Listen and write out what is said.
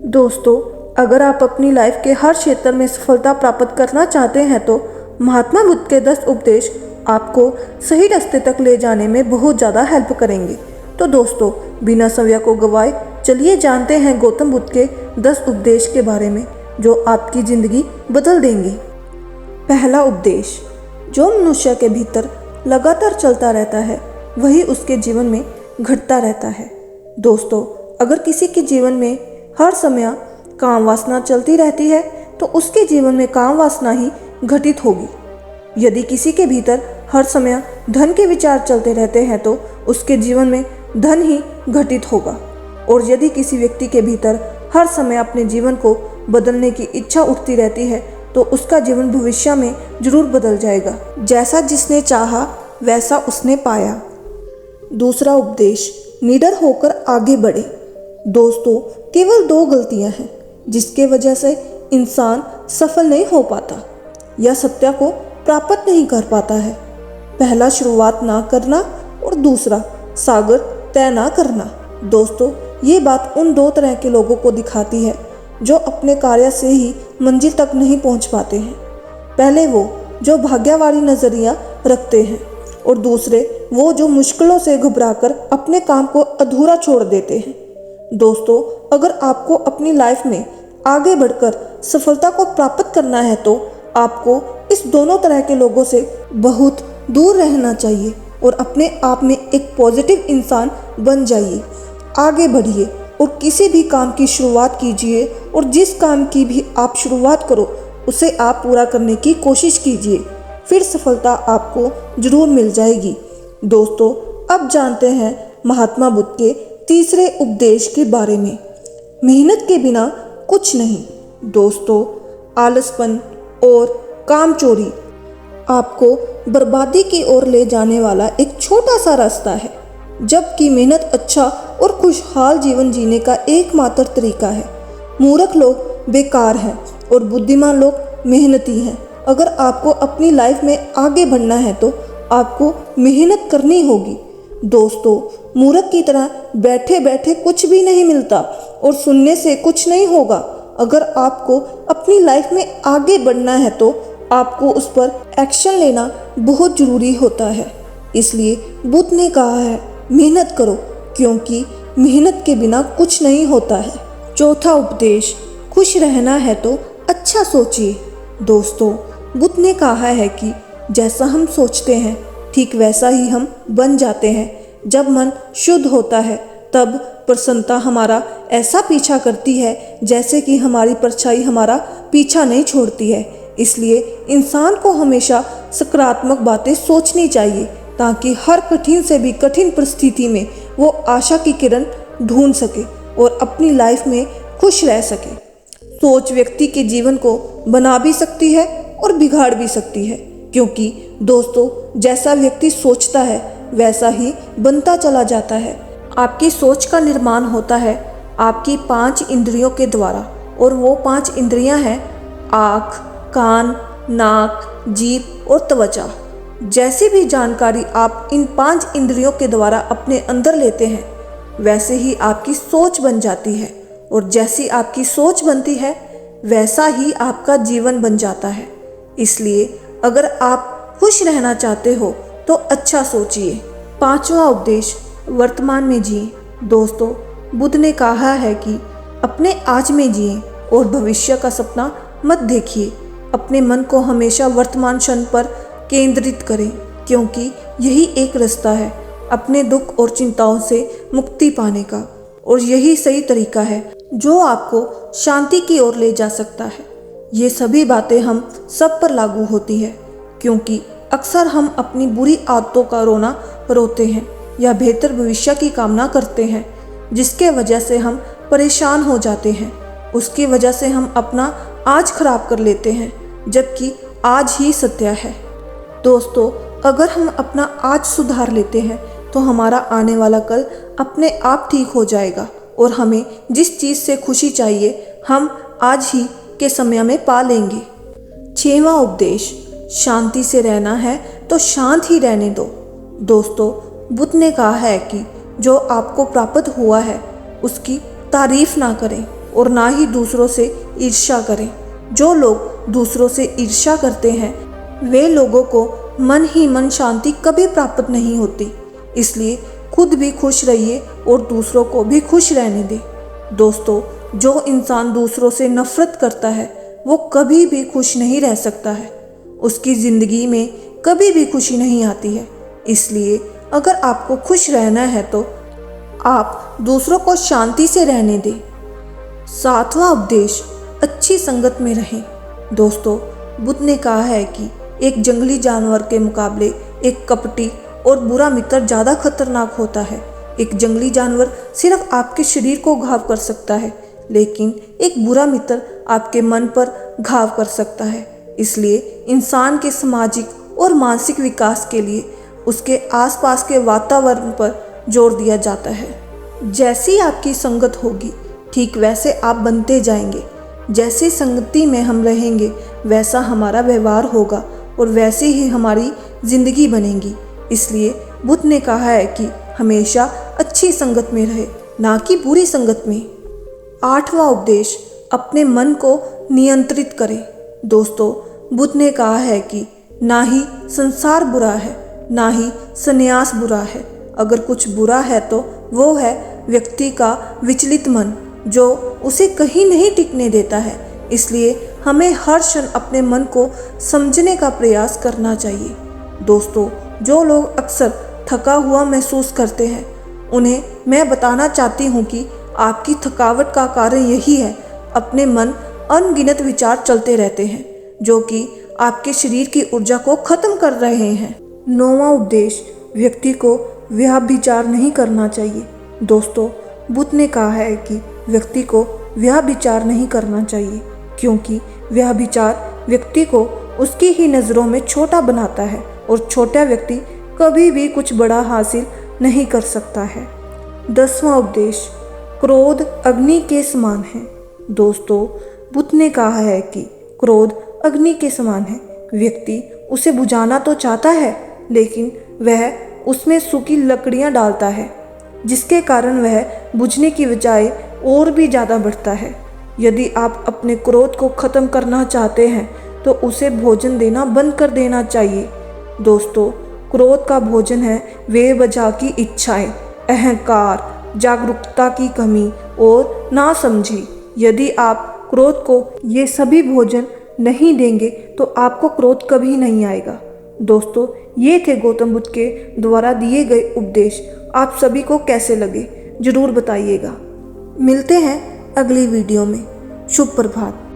दोस्तों, अगर आप अपनी लाइफ के हर क्षेत्र में सफलता प्राप्त करना चाहते हैं तो महात्मा बुद्ध के 10 उपदेश आपको सही रास्ते तक ले जाने में बहुत ज़्यादा हेल्प करेंगे। तो दोस्तों, बिना समय को गवाए चलिए जानते हैं गौतम बुद्ध के 10 उपदेश के बारे में जो आपकी ज़िंदगी बदल देंगे। पहला उपदेश, जो मनुष्य के भीतर लगातार चलता रहता है वही उसके जीवन में घटता रहता है। दोस्तों, अगर किसी के जीवन में हर समय काम वासना चलती रहती है तो उसके जीवन में काम वासना ही घटित होगी। यदि किसी के भीतर हर समय धन के विचार चलते रहते हैं तो उसके जीवन में धन ही घटित होगा। और यदि किसी व्यक्ति के भीतर हर समय अपने जीवन को बदलने की इच्छा उठती रहती है तो उसका जीवन भविष्य में जरूर बदल जाएगा। जैसा जिसने चाहा वैसा उसने पाया। दूसरा उपदेश, निडर होकर आगे बढ़े। दोस्तों, केवल 2 गलतियां हैं जिसके वजह से इंसान सफल नहीं हो पाता या सत्य को प्राप्त नहीं कर पाता है। पहला, शुरुआत ना करना और दूसरा, सागर तय ना करना। दोस्तों, ये बात उन 2 तरह के लोगों को दिखाती है जो अपने कार्य से ही मंजिल तक नहीं पहुंच पाते हैं। पहले वो जो भाग्यवादी नजरिया रखते हैं और दूसरे वो जो मुश्किलों से घबराकर अपने काम को अधूरा छोड़ देते हैं। दोस्तों, अगर आपको अपनी लाइफ में आगे बढ़कर सफलता को प्राप्त करना है तो आपको इस दोनों तरह के लोगों से बहुत दूर रहना चाहिए और अपने आप में एक पॉजिटिव इंसान बन जाइए। आगे बढ़िए और किसी भी काम की शुरुआत कीजिए और जिस काम की भी आप शुरुआत करो उसे आप पूरा करने की कोशिश कीजिए, फिर सफलता आपको जरूर मिल जाएगी। दोस्तों, अब जानते हैं महात्मा बुद्ध के तीसरे उपदेश के बारे में। मेहनत के बिना कुछ नहीं। दोस्तों, आलसपन और कामचोरी आपको बर्बादी की ओर ले जाने वाला एक छोटा सा रास्ता है, जबकि मेहनत अच्छा और खुशहाल जीवन जीने का एकमात्र तरीका है। मूर्ख लोग बेकार हैं और बुद्धिमान लोग मेहनती हैं। अगर आपको अपनी लाइफ में आगे बढ़ना है तो आपको मेहनत करनी होगी। दोस्तों, मूर्ख की तरह बैठे बैठे कुछ भी नहीं मिलता और सुनने से कुछ नहीं होगा। अगर आपको अपनी लाइफ में आगे बढ़ना है तो आपको उस पर एक्शन लेना बहुत ज़रूरी होता है। इसलिए बुद्ध ने कहा है, मेहनत करो क्योंकि मेहनत के बिना कुछ नहीं होता है। चौथा उपदेश, खुश रहना है तो अच्छा सोचिए। दोस्तों, बुद्ध ने कहा है कि जैसा हम सोचते हैं ठीक वैसा ही हम बन जाते हैं। जब मन शुद्ध होता है तब प्रसन्नता हमारा ऐसा पीछा करती है जैसे कि हमारी परछाई हमारा पीछा नहीं छोड़ती है। इसलिए इंसान को हमेशा सकारात्मक बातें सोचनी चाहिए ताकि हर कठिन से भी कठिन परिस्थिति में वो आशा की किरण ढूंढ सके और अपनी लाइफ में खुश रह सके। सोच व्यक्ति के जीवन को बना भी सकती है और बिगाड़ भी सकती है, क्योंकि दोस्तों, जैसा व्यक्ति सोचता है वैसा ही बनता चला जाता है। आपकी सोच का निर्माण होता है आपकी 5 इंद्रियों के द्वारा, और वो 5 इंद्रियां हैं आँख, कान, नाक, जीभ और त्वचा। जैसी भी जानकारी आप इन 5 इंद्रियों के द्वारा अपने अंदर लेते हैं वैसे ही आपकी सोच बन जाती है, और जैसी आपकी सोच बनती है वैसा ही आपका जीवन बन जाता है। इसलिए अगर आप खुश रहना चाहते हो तो अच्छा सोचिए। 5वां उपदेश, वर्तमान में जिए। दोस्तों, बुद्ध ने कहा है कि अपने आज में जिए और भविष्य का सपना मत देखिए। अपने मन को हमेशा वर्तमान क्षण पर केंद्रित करें, क्योंकि यही एक रास्ता है अपने दुख और चिंताओं से मुक्ति पाने का, और यही सही तरीका है जो आपको शांति की ओर ले जा सकता है। ये सभी बातें हम सब पर लागू होती है, क्योंकि अक्सर हम अपनी बुरी आदतों का रोना रोते हैं या बेहतर भविष्य की कामना करते हैं, जिसके वजह से हम परेशान हो जाते हैं। उसकी वजह से हम अपना आज खराब कर लेते हैं, जबकि आज ही सत्य है। दोस्तों, अगर हम अपना आज सुधार लेते हैं तो हमारा आने वाला कल अपने आप ठीक हो जाएगा, और हमें जिस चीज़ से खुशी चाहिए हम आज ही के समय में पा लेंगे। 6वां उपदेश, शांति से रहना है तो शांत ही रहने दो। दोस्तों, बुद्ध ने कहा है कि जो आपको प्राप्त हुआ है उसकी तारीफ ना करें, और ना ही दूसरों से ईर्ष्या करें। जो लोग दूसरों से ईर्ष्या करते हैं वे लोगों को मन ही मन शांति कभी प्राप्त नहीं होती। इसलिए खुद भी खुश रहिए और दूसरों को भी खुश रहने दें। दोस्तों, जो इंसान दूसरों से नफरत करता है वो कभी भी खुश नहीं रह सकता है। उसकी ज़िंदगी में कभी भी खुशी नहीं आती है। इसलिए अगर आपको खुश रहना है तो आप दूसरों को शांति से रहने दें। 7वां उपदेश, अच्छी संगत में रहें। दोस्तों, बुद्ध ने कहा है कि एक जंगली जानवर के मुकाबले एक कपटी और बुरा मित्र ज़्यादा खतरनाक होता है। एक जंगली जानवर सिर्फ आपके शरीर को घाव कर सकता है, लेकिन एक बुरा मित्र आपके मन पर घाव कर सकता है। इसलिए इंसान के सामाजिक और मानसिक विकास के लिए उसके आसपास के वातावरण पर जोर दिया जाता है। जैसी आपकी संगत होगी ठीक वैसे आप बनते जाएंगे। जैसी संगति में हम रहेंगे वैसा हमारा व्यवहार होगा और वैसे ही हमारी जिंदगी बनेगी। इसलिए बुद्ध ने कहा है कि हमेशा अच्छी संगत में रहे, ना कि बुरी संगत में। 8वां उपदेश, अपने मन को नियंत्रित करें। दोस्तों, बुद्ध ने कहा है कि ना ही संसार बुरा है, ना ही संन्यास बुरा है। अगर कुछ बुरा है तो वो है व्यक्ति का विचलित मन, जो उसे कहीं नहीं टिकने देता है। इसलिए हमें हर क्षण अपने मन को समझने का प्रयास करना चाहिए। दोस्तों, जो लोग अक्सर थका हुआ महसूस करते हैं उन्हें मैं बताना चाहती हूँ कि आपकी थकावट का कारण यही है। अपने मन अनगिनत विचार चलते रहते हैं जो कि आपके शरीर की ऊर्जा को खत्म कर रहे हैं। 9वां उपदेश, व्यक्ति को व्यभिचार नहीं करना चाहिए। दोस्तों, बुद्ध ने कहा है कि व्यक्ति को व्यभिचार नहीं करना चाहिए, क्योंकि व्यभिचार व्यक्ति को उसकी ही नज़रों में छोटा बनाता है और छोटा व्यक्ति कभी भी कुछ बड़ा हासिल नहीं कर सकता है। 10वां उपदेश, क्रोध अग्नि के समान है। दोस्तों, बुद्ध ने कहा है कि क्रोध अग्नि के समान है। व्यक्ति उसे बुझाना तो चाहता है, लेकिन वह उसमें सूखी लकड़ियां डालता है, जिसके कारण वह बुझने की बजाय और भी ज़्यादा बढ़ता है। यदि आप अपने क्रोध को ख़त्म करना चाहते हैं तो उसे भोजन देना बंद कर देना चाहिए। दोस्तों, क्रोध का भोजन है बेवजह की इच्छाएं, अहंकार, जागरूकता की कमी और नासमझी। यदि आप क्रोध को ये सभी भोजन नहीं देंगे तो आपको क्रोध कभी नहीं आएगा। दोस्तों, ये थे गौतम बुद्ध के द्वारा दिए गए उपदेश। आप सभी को कैसे लगे ज़रूर बताइएगा। मिलते हैं अगली वीडियो में। शुभ प्रभात।